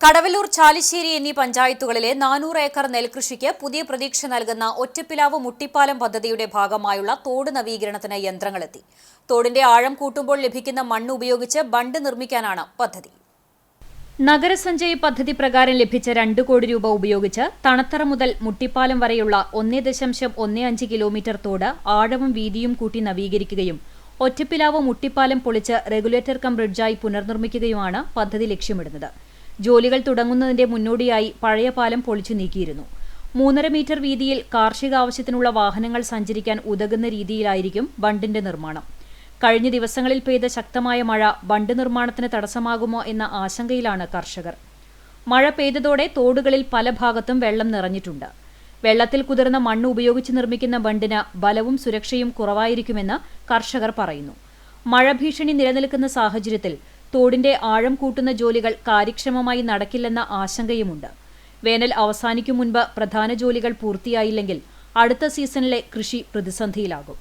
കടവല്ലൂർ, ചാലിശ്ശേരി എന്നീ പഞ്ചായത്തുകളിലെ 400 ഏക്കർ നെൽകൃഷിക്ക് പുതിയ പ്രതീക്ഷ നൽകുന്ന ഒറ്റപ്പിലാവ് മുട്ടിപ്പാലം പദ്ധതിയുടെ ഭാഗമായുള്ള തോട് നവീകരണത്തിന് യന്ത്രങ്ങളെത്തി. തോടിന്റെ ആഴം കൂട്ടുമ്പോൾ ലഭിക്കുന്ന മണ്ണ് ഉപയോഗിച്ച് ബണ്ട് നിർമ്മിക്കാനാണ് പദ്ധതി. നഗരസഞ്ചയ് പദ്ധതി പ്രകാരം ലഭിച്ച 2 കോടി രൂപ ഉപയോഗിച്ച് തണത്തറ മുതൽ മുട്ടിപ്പാലം വരെയുള്ള 1.15 കിലോമീറ്റർ തോട് ആഴവും വീതിയും കൂട്ടി നവീകരിക്കുകയും ഒറ്റപ്പിലാവ് മുട്ടിപ്പാലം പൊളിച്ച് റെഗുലേറ്റർ കം ബ്രിഡ്ജായി പുനർനിർമ്മിക്കുകയുമാണ് പദ്ധതി ലക്ഷ്യമിടുന്നത്. ജോലികൾ തുടങ്ങുന്നതിന്റെ മുന്നോടിയായി പഴയ പാലം പൊളിച്ചു നീക്കിയിരുന്നു. 3.5 മീറ്റർ വീതിയിൽ കാർഷിക ആവശ്യത്തിനുള്ള വാഹനങ്ങൾ സഞ്ചരിക്കാൻ ഉതകുന്ന രീതിയിലായിരിക്കും ബണ്ടിന്റെ നിർമ്മാണം. കഴിഞ്ഞ ദിവസങ്ങളിൽ പെയ്ത ശക്തമായ മഴ ബണ്ട് നിർമ്മാണത്തിന് തടസ്സമാകുമോ എന്ന ആശങ്കയിലാണ് കർഷകർ. മഴ പെയ്തതോടെ തോടുകളിൽ പല ഭാഗത്തും വെള്ളം നിറഞ്ഞിട്ടുണ്ട്. വെള്ളത്തിൽ കുതിർന്ന മണ്ണ് ഉപയോഗിച്ച് നിർമ്മിക്കുന്ന ബണ്ടിന് ബലവും സുരക്ഷയും കുറവായിരിക്കുമെന്ന് കർഷകർ പറയുന്നു. മഴ ഭീഷണി നിലനിൽക്കുന്ന സാഹചര്യത്തിൽ തോടിന്റെ ആഴം കൂട്ടുന്ന ജോലികൾ കാര്യക്ഷമമായി നടക്കില്ലെന്ന ആശങ്കയുമുണ്ട്. വേനൽ അവസാനിക്കും മുൻപ് പ്രധാന ജോലികൾ പൂർത്തിയായില്ലെങ്കിൽ അടുത്ത സീസണിലെ കൃഷി പ്രതിസന്ധിയിലാകും.